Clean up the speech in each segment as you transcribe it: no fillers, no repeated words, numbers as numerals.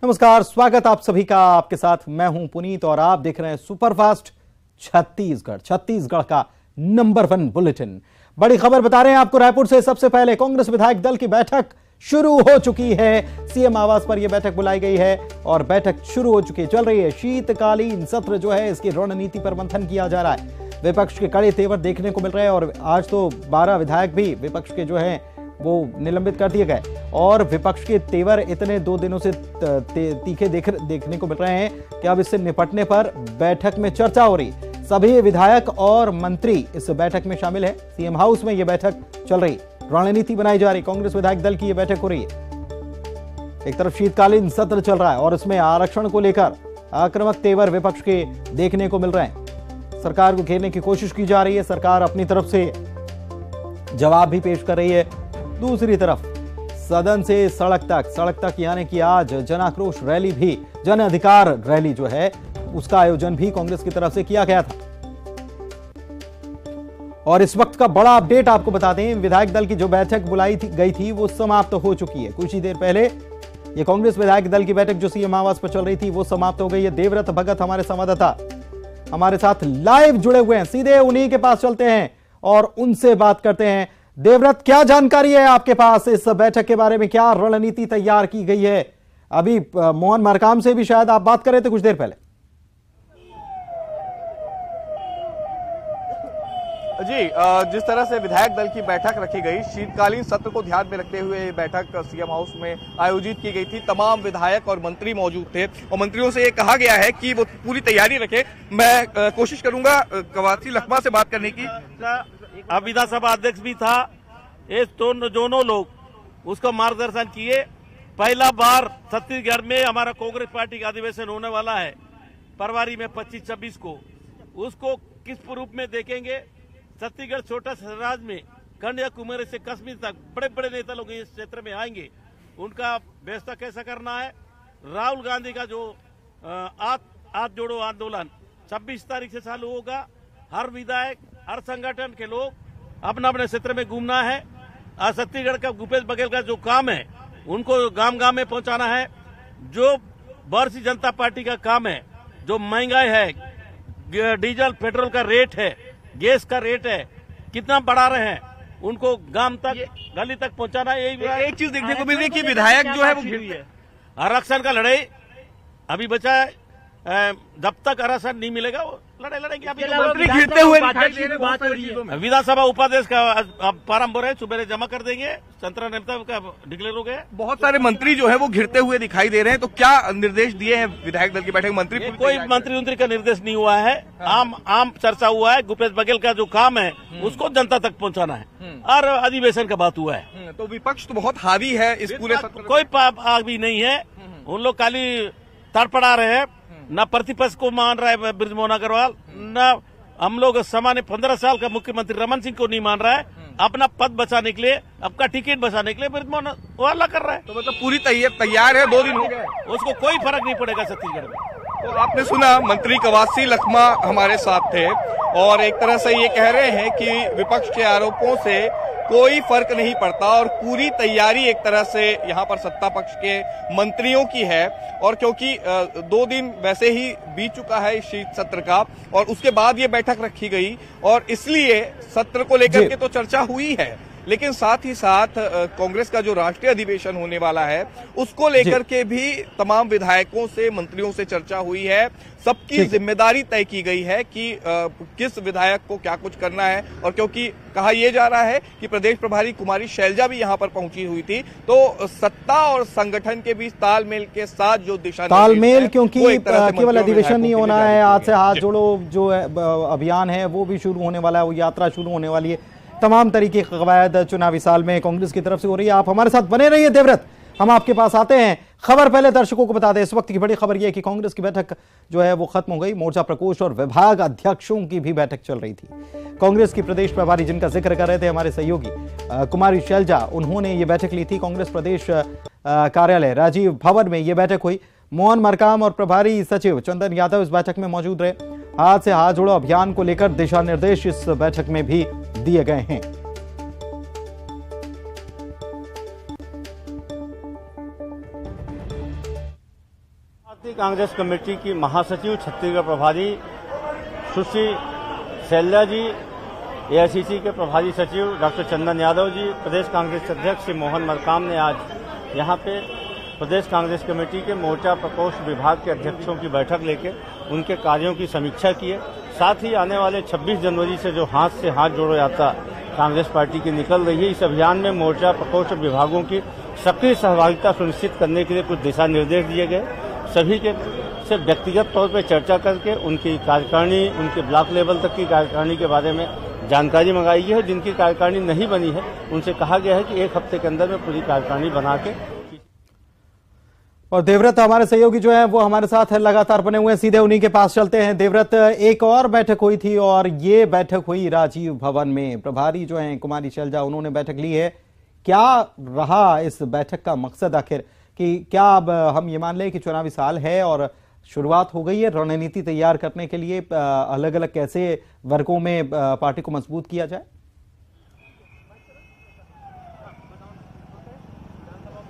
नमस्कार, स्वागत आप सभी का। आपके साथ मैं हूं पुनीत और आप देख रहे हैं सुपरफास्ट छत्तीसगढ़ का नंबर 1 बुलेटिन। बड़ी खबर बता रहे हैं आपको रायपुर से। सबसे पहले कांग्रेस विधायक दल की बैठक शुरू हो चुकी है। सीएम आवास पर यह बैठक बुलाई गई है और बैठक शुरू हो चुकी है, चल रही है। शीतकालीन सत्र जो है इसकी रणनीति पर मंथन किया जा रहा है। विपक्ष के कड़े तेवर देखने को मिल रहे हैं और आज तो 12 विधायक भी विपक्ष के जो है वो निलंबित कर दिए गए और विपक्ष के तेवर इतने 2 दिनों से तीखे देखने को मिल रहे हैं कि अब इससे निपटने पर बैठक में चर्चा हो रही। सभी विधायक और मंत्री इस बैठक में शामिल है। सीएम हाउस में यह बैठक चल रही, रणनीति बनाई जा रही। कांग्रेस विधायक दल की यह बैठक हो रही है। एक तरफ शीतकालीन सत्र चल रहा है और इसमें आरक्षण को लेकर आक्रामक तेवर विपक्ष के देखने को मिल रहे हैं। सरकार को घेरने की कोशिश की जा रही है। सरकार अपनी तरफ से जवाब भी पेश कर रही है। दूसरी तरफ सदन से सड़क तक यानी कि आज जन आक्रोश रैली भी, जन अधिकार रैली जो है उसका आयोजन भी कांग्रेस की तरफ से किया गया था। और इस वक्त का बड़ा अपडेट आपको बता दें, विधायक दल की जो बैठक बुलाई गई थी वो समाप्त हो चुकी है। कुछ ही देर पहले ये कांग्रेस विधायक दल की बैठक जो सीएम आवास पर चल रही थी वो समाप्त हो गई है। देवव्रत भगत हमारे संवाददाता हमारे साथ लाइव जुड़े हुए हैं, सीधे उन्हीं के पास चलते हैं और उनसे बात करते हैं। देवव्रत, क्या जानकारी है आपके पास इस बैठक के बारे में? क्या रणनीति तैयार की गई है? अभी मोहन मरकाम से भी शायद आप बात कर रहे थे कुछ देर पहले। जी, जिस तरह से विधायक दल की बैठक रखी गई, शीतकालीन सत्र को ध्यान में रखते हुए बैठक सीएम हाउस में आयोजित की गई थी। तमाम विधायक और मंत्री मौजूद थे और मंत्रियों से ये कहा गया है कि वो पूरी तैयारी रखें। मैं कोशिश करूंगा कवासी लखमा से बात करने की। अब विधानसभा अध्यक्ष भी था, ये दोनों लोग उसका मार्गदर्शन किए। पहला बार छत्तीसगढ़ में हमारा कांग्रेस पार्टी का अधिवेशन होने वाला है फरवरी में 25-26 को। उसको किस रूप में देखेंगे? छत्तीसगढ़ छोटा राज्य में कन्याकुमारी से कश्मीर तक बड़े बड़े नेता लोग इस क्षेत्र में आएंगे, उनका व्यवस्था कैसा करना है। राहुल गांधी का जो हाथ जोड़ो आंदोलन 26 तारीख से चालू होगा। हर विधायक, हर संगठन के लोग अपना अपने क्षेत्र में घूमना है। छत्तीसगढ़ का भूपेश बघेल का जो काम है उनको गांव गांव में पहुंचाना है। जो भारतीय जनता पार्टी का काम है, जो महंगाई है, डीजल पेट्रोल का रेट है, गैस का रेट है, कितना बढ़ा रहे हैं, उनको गांव तक गली तक पहुंचाना। यही एक चीज देखने को मिल रही है कि विधायक जो है वो घिरी है। आरक्षण का लड़ाई अभी बचा है, जब तक आरक्षण नहीं मिलेगा वो लड़ाई लड़ेंगे। अभी मंत्री घिरते हुए विधानसभा उपाध्यक्ष का प्रारंभ हो रहे, सुबह जमा कर देंगे। संतरा नेता का डिक्लेयर हो गए। बहुत सारे मंत्री जो है वो घिरते हुए दिखाई दे रहे हैं, तो क्या निर्देश दिए हैं विधायक दल की बैठक में? मंत्री कोई मंत्री का निर्देश नहीं हुआ है। आम चर्चा हुआ है। भूपेश बघेल का जो काम है उसको जनता तक पहुंचाना है और अधिवेशन का बात हुआ है। तो विपक्ष तो बहुत हावी है इस पूरे सत्र। कोई हावी नहीं है। उन लोग खाली तड़पड़ा रहे हैं। न प्रतिपक्ष को मान रहा है बृजमोहन अग्रवाल, न हम लोग सामान्य 15 साल का मुख्यमंत्री रमन सिंह को नहीं मान रहा है। अपना पद बचाने के लिए, आपका टिकट बचाने के लिए बृजमोहन वाला कर रहा है। तो मतलब पूरी तैयार है। 2 दिन हो गए, उसको कोई फर्क नहीं पड़ेगा छत्तीसगढ़ में। तो आपने सुना, मंत्री कवासी लखमा हमारे साथ थे और एक तरह से ये कह रहे हैं कि विपक्ष के आरोपों से कोई फर्क नहीं पड़ता और पूरी तैयारी एक तरह से यहाँ पर सत्ता पक्ष के मंत्रियों की है। और क्योंकि 2 दिन वैसे ही बीत चुका है इस शीत सत्र का और उसके बाद ये बैठक रखी गई और इसलिए सत्र को लेकर के तो चर्चा हुई है, लेकिन साथ ही साथ कांग्रेस का जो राष्ट्रीय अधिवेशन होने वाला है उसको लेकर के भी तमाम विधायकों से, मंत्रियों से चर्चा हुई है। सबकी जिम्मेदारी तय की गई है कि किस विधायक को क्या कुछ करना है। और क्योंकि कहा यह जा रहा है कि प्रदेश प्रभारी कुमारी शैलजा भी यहां पर पहुंची हुई थी, तो सत्ता और संगठन के बीच तालमेल के साथ जो दिशा तालमेल, क्योंकि केवल अधिवेशन नहीं होना है, आज से हाथ जोड़ो जो अभियान है वो भी शुरू होने वाला है, वो यात्रा शुरू होने वाली है। तमाम तरीके की कवायद चुनावी साल में कांग्रेस की तरफ से हो रही है। आप हमारे साथ बने रहिए देवव्रत, हम आपके पास आते हैं। खबर पहले दर्शकों को बता दें, इस वक्त की बड़ी खबर यह है कि कांग्रेस की बैठक जो है वो खत्म हो गई। मोर्चा प्रकोष्ठ और विभाग अध्यक्षों की भी बैठक चल रही थी। कांग्रेस की प्रदेश प्रभारी जिनका जिक्र कर रहे थे हमारे सहयोगी कुमारी शैलजा, उन्होंने ये बैठक ली थी। कांग्रेस प्रदेश कार्यालय राजीव भवन में ये बैठक हुई। मोहन मरकाम और प्रभारी सचिव चंदन यादव इस बैठक में मौजूद रहे। हाथ से हाथ जोड़ो अभियान को लेकर दिशा निर्देश इस बैठक में भी दिए गए हैं। राष्ट्रीय कांग्रेस कमेटी की महासचिव छत्तीसगढ़ प्रभारी सुश्री शैलजा जी, एआईसीसी के प्रभारी सचिव डॉक्टर चंदन यादव जी, प्रदेश कांग्रेस अध्यक्ष श्री मोहन मरकाम ने आज यहाँ पे प्रदेश कांग्रेस कमेटी के मोर्चा प्रकोष्ठ विभाग के अध्यक्षों की बैठक लेकर उनके कार्यों की समीक्षा की है। साथ ही आने वाले 26 जनवरी से जो हाथ से हाथ जोड़ो यात्रा कांग्रेस पार्टी की निकल रही है, इस अभियान में मोर्चा प्रकोष्ठ विभागों की सक्रिय सहभागिता सुनिश्चित करने के लिए कुछ दिशा निर्देश दिए गए। सभी के से व्यक्तिगत तौर पर चर्चा करके उनकी कार्यकारिणी, उनके ब्लॉक लेवल तक की कार्यकारिणी के बारे में जानकारी मंगाई गई है। जिनकी कार्यकारिणी नहीं बनी है उनसे कहा गया है कि 1 हफ्ते के अंदर में पूरी कार्यकारिणी बना के। और देवव्रत हमारे सहयोगी जो है वो हमारे साथ लगातार बने हुए हैं, सीधे उन्हीं के पास चलते हैं। देवव्रत, एक और बैठक हुई थी और ये बैठक हुई राजीव भवन में। प्रभारी जो हैं कुमारी शैलजा, उन्होंने बैठक ली है। क्या रहा इस बैठक का मकसद आखिर, कि क्या अब हम ये मान लें कि चुनावी साल है और शुरुआत हो गई है, रणनीति तैयार करने के लिए अलग अलग कैसे वर्गों में पार्टी को मजबूत किया जाए?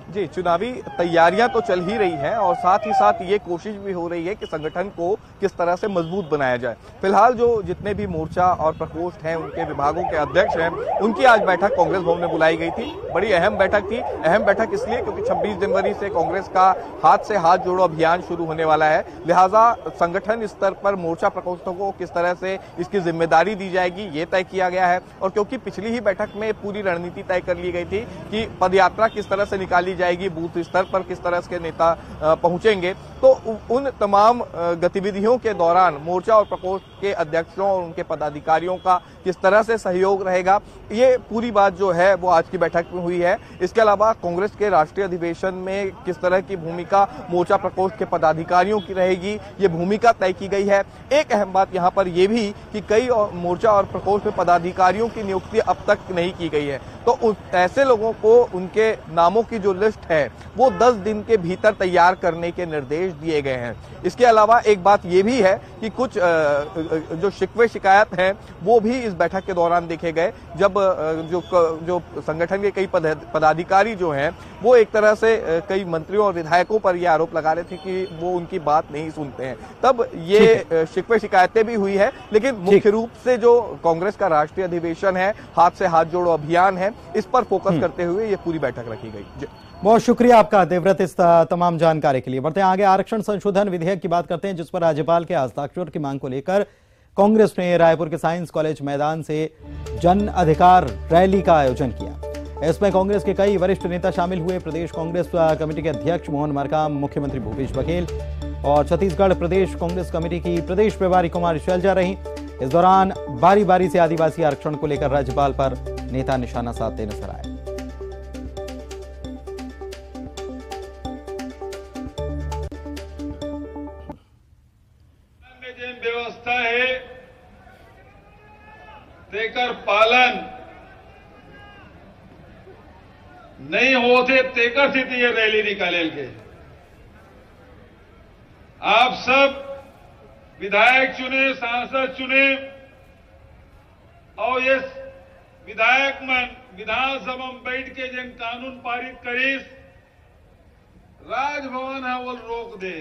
जी, चुनावी तैयारियां तो चल ही रही हैं और साथ ही साथ ये कोशिश भी हो रही है कि संगठन को किस तरह से मजबूत बनाया जाए। फिलहाल जो जितने भी मोर्चा और प्रकोष्ठ हैं, उनके विभागों के अध्यक्ष हैं, उनकी आज बैठक कांग्रेस भवन में बुलाई गई थी। बड़ी अहम बैठक थी। अहम बैठक इसलिए क्योंकि 26 जनवरी से कांग्रेस का हाथ से हाथ जोड़ो अभियान शुरू होने वाला है। लिहाजा संगठन स्तर पर मोर्चा प्रकोष्ठों को किस तरह से इसकी जिम्मेदारी दी जाएगी, ये तय किया गया है। और क्योंकि पिछली ही बैठक में पूरी रणनीति तय कर ली गई थी कि पदयात्रा किस तरह से निकाली जाएगी, बूथ स्तर पर किस तरह के नेता पहुंचेंगे, तो उन तमाम गतिविधियों के दौरान मोर्चा और प्रकोष्ठ के अध्यक्षों और उनके पदाधिकारियों का किस तरह से सहयोग रहेगा, ये पूरी बात जो है वो आज की बैठक में हुई है। इसके अलावा कांग्रेस के राष्ट्रीय अधिवेशन में किस तरह की भूमिका मोर्चा प्रकोष्ठ के पदाधिकारियों की रहेगी, ये भूमिका तय की गई है। एक अहम बात यहाँ पर यह भी कि कई मोर्चा और प्रकोष्ठ में पदाधिकारियों की नियुक्ति अब तक नहीं की गई है, तो ऐसे लोगों को उनके नामों की जो लिस्ट है वो 10 दिन के भीतर तैयार करने के निर्देश दिए गए हैं। इसके अलावा एक बात ये भी है कि कुछ जो शिकवे शिकायत हैं वो भी इस बैठक के दौरान देखे गए, जब जो संगठन के कई पदाधिकारी जो हैं वो एक तरह से कई मंत्रियों और विधायकों पर ये आरोप लगा रहे थे कि वो उनकी बात नहीं सुनते हैं, तब ये शिकवे शिकायतें भी हुई है। लेकिन मुख्य रूप से जो कांग्रेस का राष्ट्रीय अधिवेशन है, हाथ से हाथ जोड़ो अभियान है, इस पर फोकस करते हुए ये पूरी बैठक रखी गई। बहुत शुक्रिया आपका देवव्रत इस तमाम जानकारी के लिए। बढ़ते हैं आगे, आरक्षण संशोधन विधेयक की बात करते हैं, जिस पर राज्यपाल के हस्ताक्षर की मांग को लेकर कांग्रेस ने रायपुर के साइंस कॉलेज मैदान से जन अधिकार रैली का आयोजन किया। इसमें कांग्रेस के कई वरिष्ठ नेता शामिल हुए। प्रदेश कांग्रेस कमेटी के अध्यक्ष मोहन मरकाम, मुख्यमंत्री भूपेश बघेल और छत्तीसगढ़ प्रदेश कांग्रेस कमेटी की प्रदेश प्रभारी कुमारी शैलजा रही। इस दौरान बारी बारी से आदिवासी आरक्षण को लेकर राज्यपाल पर नेता निशाना साधते नजर आए। व्यवस्था है तेकर पालन नहीं होते, तेकर से ये रैली निकाले के। आप सब विधायक चुने, सांसद चुने और ये विधायक मन विधानसभा में बैठ के जिन कानून पारित करीस, राजभवन है वो रोक दे।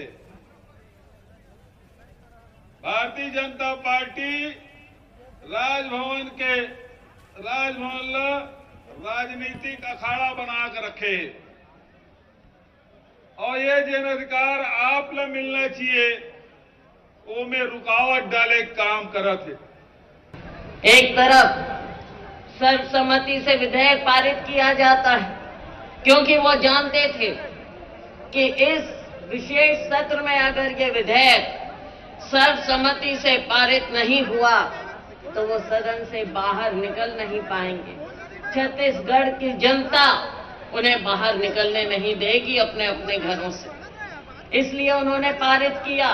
भारतीय जनता पार्टी राजभवन राजनीतिक अखाड़ा बनाकर रखे और ये जिन अधिकार आप ला मिलना चाहिए वो में रुकावट डाले काम करत है। एक तरफ सर्वसम्मति से विधेयक पारित किया जाता है क्योंकि वो जानते थे कि इस विशेष सत्र में अगर ये विधेयक सर्वसम्मति से पारित नहीं हुआ तो वो सदन से बाहर निकल नहीं पाएंगे। छत्तीसगढ़ की जनता उन्हें बाहर निकलने नहीं देगी अपने अपने घरों से, इसलिए उन्होंने पारित किया।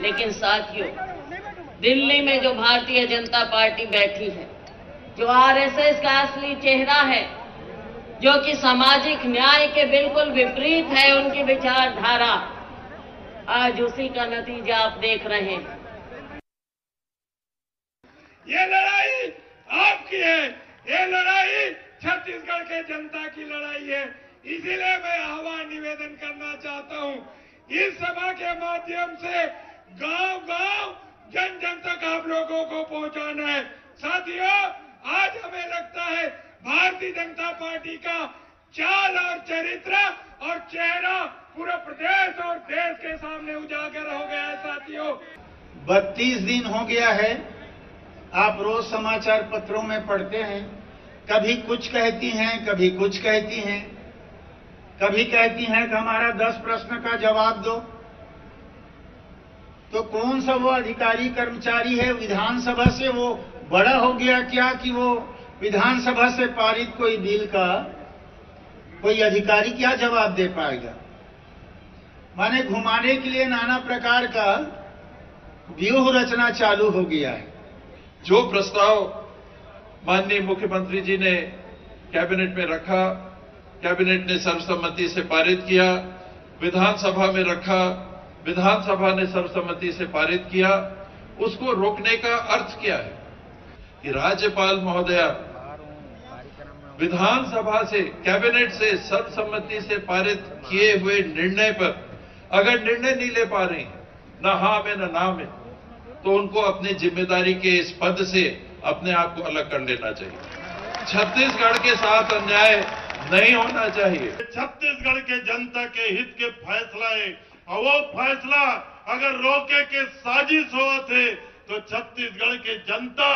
लेकिन साथियों, दिल्ली में जो भारतीय जनता पार्टी बैठी है, जो आरएसएस का असली चेहरा है, जो कि सामाजिक न्याय के बिल्कुल विपरीत है उनकी विचारधारा, आज उसी का नतीजा आप देख रहे हैं। ये लड़ाई आपकी है, ये लड़ाई छत्तीसगढ़ के जनता की लड़ाई है। इसीलिए मैं आह्वान निवेदन करना चाहता हूं इस सभा के माध्यम से गांव-गांव जन-जन तक आप लोगों को पहुंचाना है। साथियों, आज हमें लगता है भारतीय जनता पार्टी का चाल और चरित्र और चेहरा पूरे प्रदेश और देश के सामने उजागर हो गया है। साथियों, 32 दिन हो गया है, आप रोज समाचार पत्रों में पढ़ते हैं, कभी कुछ कहती हैं, कभी कुछ कहती हैं, कभी कहती हैं कि हमारा 10 प्रश्न का जवाब दो। तो कौन सा वो अधिकारी कर्मचारी है विधानसभा से वो बड़ा हो गया क्या कि वो विधानसभा से पारित कोई बिल का कोई अधिकारी क्या जवाब दे पाएगा? माने घुमाने के लिए नाना प्रकार का व्यूह रचना चालू हो गया है। जो प्रस्ताव माननीय मुख्यमंत्री जी ने कैबिनेट में रखा, कैबिनेट ने सर्वसम्मति से पारित किया, विधानसभा में रखा, विधानसभा ने सर्वसम्मति से पारित किया, उसको रोकने का अर्थ क्या है कि राज्यपाल महोदया विधानसभा से, कैबिनेट से सर्वसम्मति से पारित किए हुए निर्णय पर अगर निर्णय नहीं ले पा रहे हैं, न हाँ में न ना में, तो उनको अपनी जिम्मेदारी के इस पद से अपने आप को अलग कर लेना चाहिए। छत्तीसगढ़ के साथ अन्याय नहीं होना चाहिए। छत्तीसगढ़ के जनता के हित के फैसला है और वो फैसला अगर रोके के साजिश हुआ थे तो छत्तीसगढ़ के जनता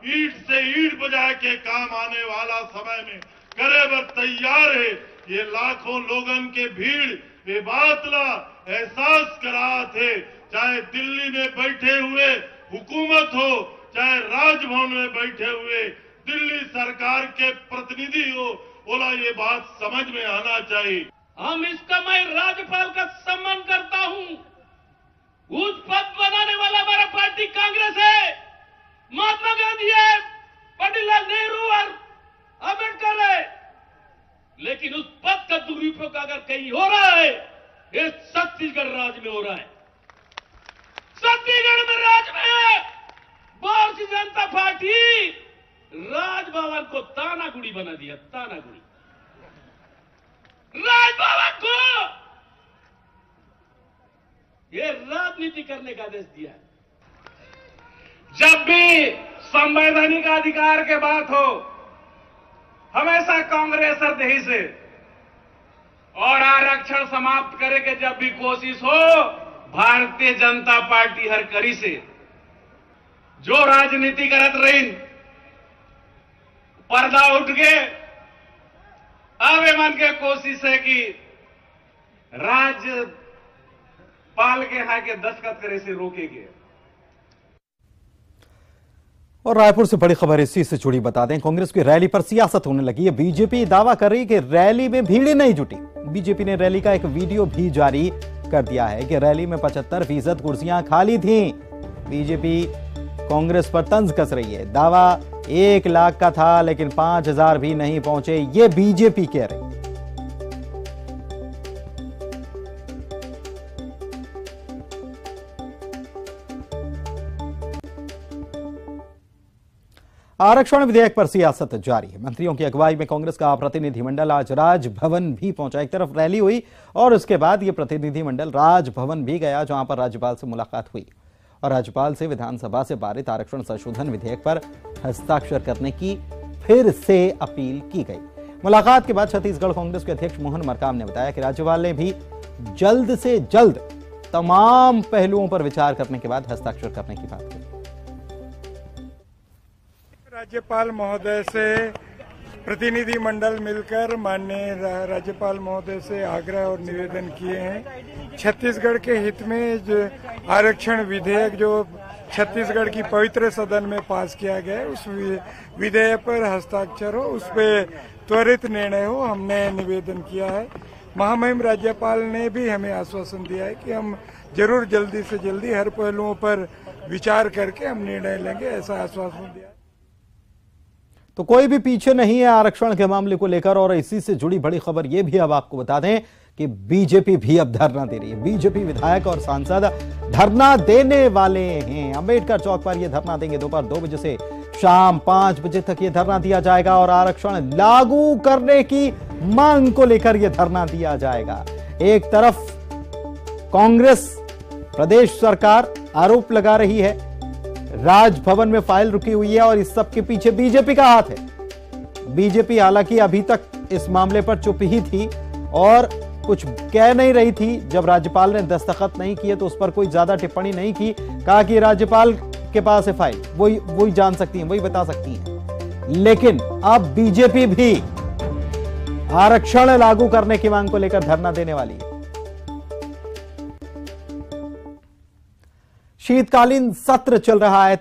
ईंट से ईंट बजा के काम आने वाला समय में करे बर तैयार है। ये लाखों लोगन के भीड़ ये बात ला एहसास करा थे, चाहे दिल्ली में बैठे हुए हुकूमत हो, चाहे राजभवन में बैठे हुए दिल्ली सरकार के प्रतिनिधि हो, बोला ये बात समझ में आना चाहिए। हम इसका मैं राज्यपाल का सम्मान करता हूं। उस पद बनाने वाला हमारा पार्टी कांग्रेस है, महात्मा गांधी है, पंडितलाल नेहरू और अम्बेडकर है, लेकिन उस पद का दुरुपयोग अगर कहीं हो रहा है, ये छत्तीसगढ़ राज्य में हो रहा है। छत्तीसगढ़ में राज्य में भारतीय जनता पार्टी राजभवन को तानागुड़ी बना दिया, तानागुड़ी। राजभवन को ये राजनीति करने का आदेश दिया है। जब भी संवैधानिक अधिकार के बात हो, हमेशा कांग्रेस अर्धही से और आरक्षण समाप्त करे के जब भी कोशिश हो, भारतीय जनता पार्टी हर कड़ी से जो राजनीति करत रही, पर्दा उठ के अब मन के कोशिश है कि राज्यपाल के यहाँ के दस्तखत करे से रोकेंगे। और रायपुर से बड़ी खबर इसी से जुड़ी बता दें, कांग्रेस की रैली पर सियासत होने लगी है। बीजेपी दावा कर रही है कि रैली में भीड़ नहीं जुटी। बीजेपी ने रैली का एक वीडियो भी जारी कर दिया है कि रैली में 75% कुर्सियां खाली थीं। बीजेपी कांग्रेस पर तंज कस रही है। दावा 1 लाख का था लेकिन 5000 भी नहीं पहुंचे, ये बीजेपी कह रही है। आरक्षण विधेयक पर सियासत जारी है। मंत्रियों की अगुवाई में कांग्रेस का प्रतिनिधिमंडल आज राजभवन भी पहुंचा। एक तरफ रैली हुई और उसके बाद यह प्रतिनिधिमंडल राजभवन भी गया, जहां पर राज्यपाल से मुलाकात हुई और राज्यपाल से विधानसभा से पारित आरक्षण संशोधन विधेयक पर हस्ताक्षर करने की फिर से अपील की गई। मुलाकात के बाद छत्तीसगढ़ कांग्रेस के अध्यक्ष मोहन मरकाम ने बताया कि राज्यपाल ने भी जल्द से जल्द तमाम पहलुओं पर विचार करने के बाद हस्ताक्षर करने की बात की। राज्यपाल महोदय से प्रतिनिधि मंडल मिलकर माननीय राज्यपाल महोदय से आग्रह और निवेदन किए हैं। छत्तीसगढ़ के हित में जो आरक्षण विधेयक जो छत्तीसगढ़ की पवित्र सदन में पास किया गया है, उस विधेयक पर हस्ताक्षर हो, उस पर त्वरित निर्णय हो, हमने निवेदन किया है। महामहिम राज्यपाल ने भी हमें आश्वासन दिया है कि हम जरूर जल्दी से जल्दी हर पहलुओं पर विचार करके हम निर्णय लेंगे, ऐसा आश्वासन दिया। तो कोई भी पीछे नहीं है आरक्षण के मामले को लेकर। और इसी से जुड़ी बड़ी खबर यह भी अब आपको बता दें कि बीजेपी भी अब धरना दे रही है। बीजेपी विधायक और सांसद धरना देने वाले हैं। अंबेडकर चौक पर यह धरना देंगे। दोपहर 2 बजे से शाम 5 बजे तक यह धरना दिया जाएगा और आरक्षण लागू करने की मांग को लेकर यह धरना दिया जाएगा। एक तरफ कांग्रेस प्रदेश सरकार आरोप लगा रही है राजभवन में फाइल रुकी हुई है और इस सब के पीछे बीजेपी का हाथ है। बीजेपी हालांकि अभी तक इस मामले पर चुप ही थी और कुछ कह नहीं रही थी। जब राज्यपाल ने दस्तखत नहीं किए तो उस पर कोई ज्यादा टिप्पणी नहीं की, कहा कि राज्यपाल के पास है फाइल, वही जान सकती हैं, वही बता सकती हैं। लेकिन अब बीजेपी भी आरक्षण लागू करने की मांग को लेकर धरना देने वाली है। शीतकालीन सत्र चल रहा है,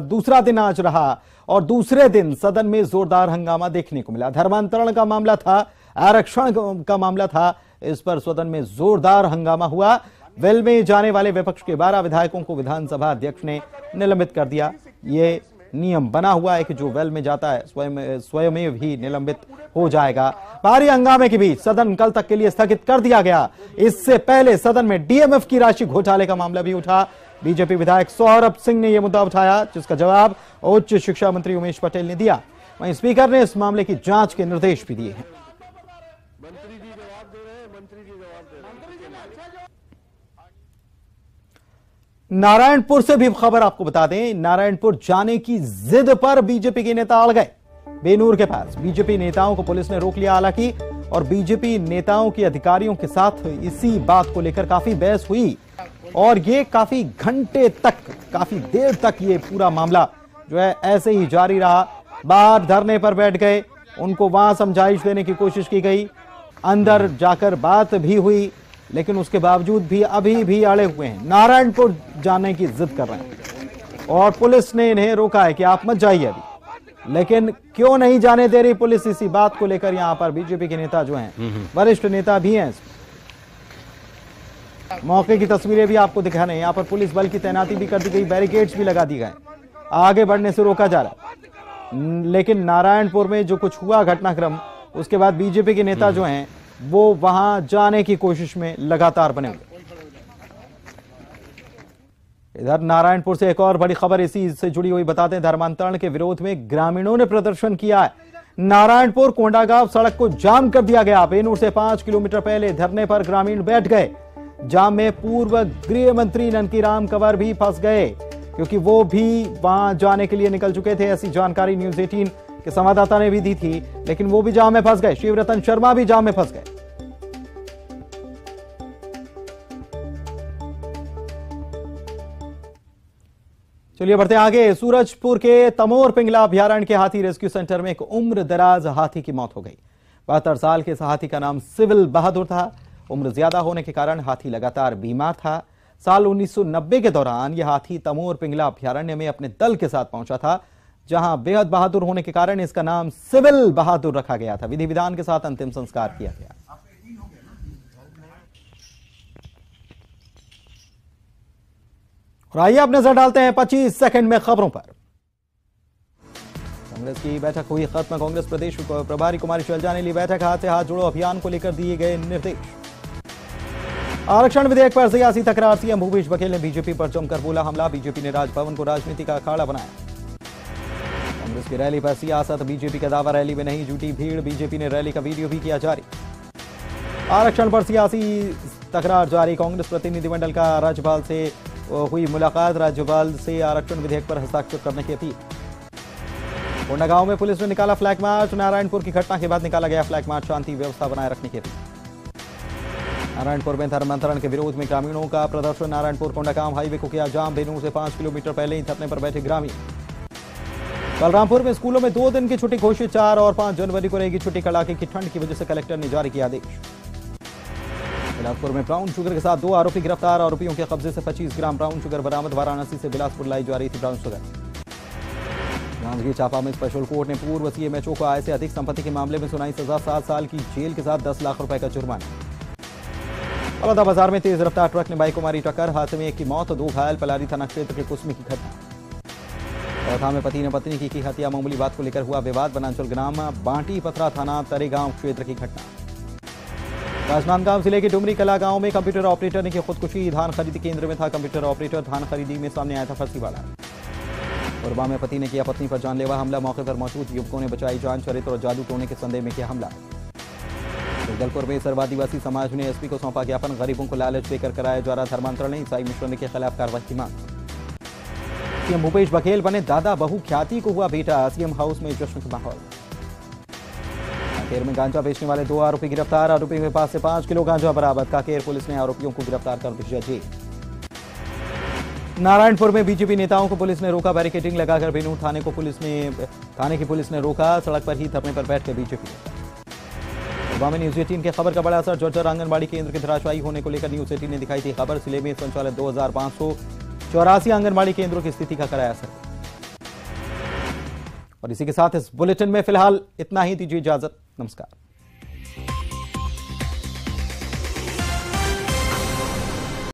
दूसरा दिन आज रहा और दूसरे दिन सदन में जोरदार हंगामा देखने को मिला। धर्मांतरण का मामला था, आरक्षण का मामला था, इस पर सदन में जोरदार हंगामा हुआ। वेल में जाने वाले विपक्ष के 12 विधायकों को विधानसभा अध्यक्ष ने निलंबित कर दिया। ये नियम बना हुआ है कि जो वेल में जाता है स्वयं भी निलंबित हो जाएगा। भारी हंगामे के बीच सदन कल तक के लिए स्थगित कर दिया गया। इससे पहले सदन में डीएमएफ की राशि घोटाले का मामला भी उठा। बीजेपी विधायक सौरभ सिंह ने यह मुद्दा उठाया, जिसका जवाब उच्च शिक्षा मंत्री उमेश पटेल ने दिया। वहीं स्पीकर ने इस मामले की जांच के निर्देश भी दिए हैं। नारायणपुर से भी खबर आपको बता दें, नारायणपुर जाने की जिद पर बीजेपी के नेता अड़ गए बेनूर के पास। बीजेपी नेताओं को पुलिस ने रोक लिया हालांकि, और बीजेपी नेताओं के अधिकारियों के साथ इसी बात को लेकर काफी बहस हुई और ये काफी घंटे तक, काफी देर तक ये पूरा मामला जो है ऐसे ही जारी रहा। बाहर धरने पर बैठ गए, उनको वहां समझाइश देने की कोशिश की गई, अंदर जाकर बात भी हुई, लेकिन उसके बावजूद भी अभी भी अड़े हुए हैं, नारायणपुर जाने की जिद कर रहे हैं और पुलिस ने इन्हें रोका है कि आप मत जाइए अभी। लेकिन क्यों नहीं जाने दे रही पुलिस, इसी बात को लेकर यहां पर बीजेपी के नेता जो हैं, वरिष्ठ नेता भी हैं। मौके की तस्वीरें भी आपको दिखा रहे हैं। यहां पर पुलिस बल की तैनाती भी कर दी गई, बैरिकेड्स भी लगा दी गए, आगे बढ़ने से रोका जा रहा है। लेकिन नारायणपुर में जो कुछ हुआ घटनाक्रम, उसके बाद बीजेपी के नेता जो हैं वो वहां जाने की कोशिश में लगातार बने हुए। इधर नारायणपुर से एक और बड़ी खबर इसी से जुड़ी हुई बताते हैं। धर्मांतरण के विरोध में ग्रामीणों ने प्रदर्शन किया है। नारायणपुर कोंडागांव सड़क को जाम कर दिया गया। बेनूर से 5 किलोमीटर पहले धरने पर ग्रामीण बैठ गए। जाम में पूर्व गृह मंत्री ननकीराम कंवर भी फंस गए, क्योंकि वो भी वहां जाने के लिए निकल चुके थे। ऐसी जानकारी न्यूज़ 18 के संवाददाता ने भी दी थी, लेकिन वो भी जाम में फंस गए। शिवरतन शर्मा भी जाम में फंस गए। चलिए बढ़ते आगे। सूरजपुर के तमोर पिंगला अभयारण्य के हाथी रेस्क्यू सेंटर में एक उम्र दराज हाथी की मौत हो गई। 72 साल के इस हाथी का नाम सिविल बहादुर था। उम्र ज्यादा होने के कारण हाथी लगातार बीमार था। साल 1990 के दौरान यह हाथी तमोर पिंगला अभयारण्य में अपने दल के साथ पहुंचा था, जहां बेहद बहादुर होने के कारण इसका नाम सिविल बहादुर रखा गया था। विधि विधान के साथ अंतिम संस्कार किया गया। और आइए अब नजर डालते हैं 25 सेकंड में खबरों पर। कांग्रेस की बैठक हुई खत्म। कांग्रेस प्रदेश प्रभारी कुमारी शैलजा ने ली बैठक। हाथ से हाथ जोड़ो अभियान को लेकर दिए गए निर्देश। आरक्षण विधेयक पर सियासी तकरार। सीएम भूपेश बघेल ने बीजेपी पर जमकर बोला हमला। बीजेपी ने राजभवन को राजनीति का अखाड़ा बनाया। कांग्रेस की रैली पर सियासत। बीजेपी का दावा रैली में नहीं जुटी भीड़। बीजेपी ने रैली का वीडियो भी किया जारी। आरक्षण पर सियासी तकरार जारी। कांग्रेस प्रतिनिधिमंडल का राज्यपाल से हुई मुलाकात। राज्यपाल से आरक्षण विधेयक पर हस्ताक्षर करने की अपील। कोंडागांव में पुलिस ने निकाला फ्लैग मार्च। नारायणपुर की घटना के बाद निकाला गया फ्लैग मार्च। शांति व्यवस्था बनाए रखने की अपील। नारायणपुर में धर्मांतरण के विरोध में ग्रामीणों का प्रदर्शन। नारायणपुर कोंडागांव हाईवे को किया जाम। बेनूर से 5 किलोमीटर पहले ही धरने पर बैठे ग्रामीण। बलरामपुर में स्कूलों में 2 दिन की छुट्टी घोषित। 4 और 5 जनवरी को रहेगी छुट्टी। कड़ाके की ठंड की वजह से कलेक्टर ने जारी किया आदेश। बिलासपुर में ब्राउन शुगर के साथ 2 आरोपी गिरफ्तार। आरोपियों के कब्जे से 25 ग्राम ब्राउन शुगर बरामद। वाराणसी से बिलासपुर लाई जा रही थी ब्राउन शुगर। जांजगीर चांपा में स्पेशल कोर्ट ने पूर्व सीएमएचओ को आय से अधिक संपत्ति के मामले में सुनाई सजा। 7 साल की जेल के साथ 10 लाख रुपए का जुर्माना। बलौदाबाजार में तेज रफ्तार ट्रक ने बाइक को मारी टक्कर। हादसे में 1 की मौत, 2 घायल। पलारी थाना क्षेत्र के कुसमी की घटना। चौथा में पति ने पत्नी की हत्या। मामूली बात को लेकर हुआ विवाद। बनांचल ग्राम बांटी पथरा थाना तरेगांव क्षेत्र की घटना। राजनांदगांव जिले के डुमरी कला गांव में कंप्यूटर ऑपरेटर ने की खुदकुशी। धान खरीदी केंद्र में था कंप्यूटर ऑपरेटर। धान खरीदी में सामने आया था फर्जीवाड़ा। कोरबा में पति ने किया पत्नी पर जानलेवा हमला। मौके पर मौजूद युवकों ने बचाई जान। चरित्र और जादू टोने के संदेह में किया हमला। जगदलपुर में सर्व आदिवासी समाज ने एसपी को सौंपा ज्ञापन, गरीबों को लालच देकर कराया जा रहा धर्मांतरण, ईसाई मिशनरी के खिलाफ कार्रवाई की मांग। सीएम भूपेश बघेल बने दादा बहू ख्याति को हुआ बेटा, सीएम हाउस में जश्न का माहौल। कांकेर में गांजा बेचने वाले 2 आरोपी गिरफ्तार, आरोपी के पास से 5 किलो गांजा बरामद, कांकेर पुलिस ने आरोपियों को गिरफ्तार कर भेजा जेल। नारायणपुर में बीजेपी नेताओं को पुलिस ने रोका, बैरिकेडिंग लगाकर बेनूर थाने की पुलिस ने रोका, सड़क पर ही धरने पर बैठ के बीजेपी। पुलवामा न्यूज 18 की खबर का बड़ा असर, जर्जर आंगनबाड़ी केंद्र के धराशायी होने को लेकर न्यूज 18 ने दिखाई थी खबर, जिले में संचालित 2584 आंगनबाड़ी केंद्रों की स्थिति का कराया असर। और इसी के साथ इस बुलेटिन में फिलहाल इतना ही, दीजिए इजाजत, नमस्कार।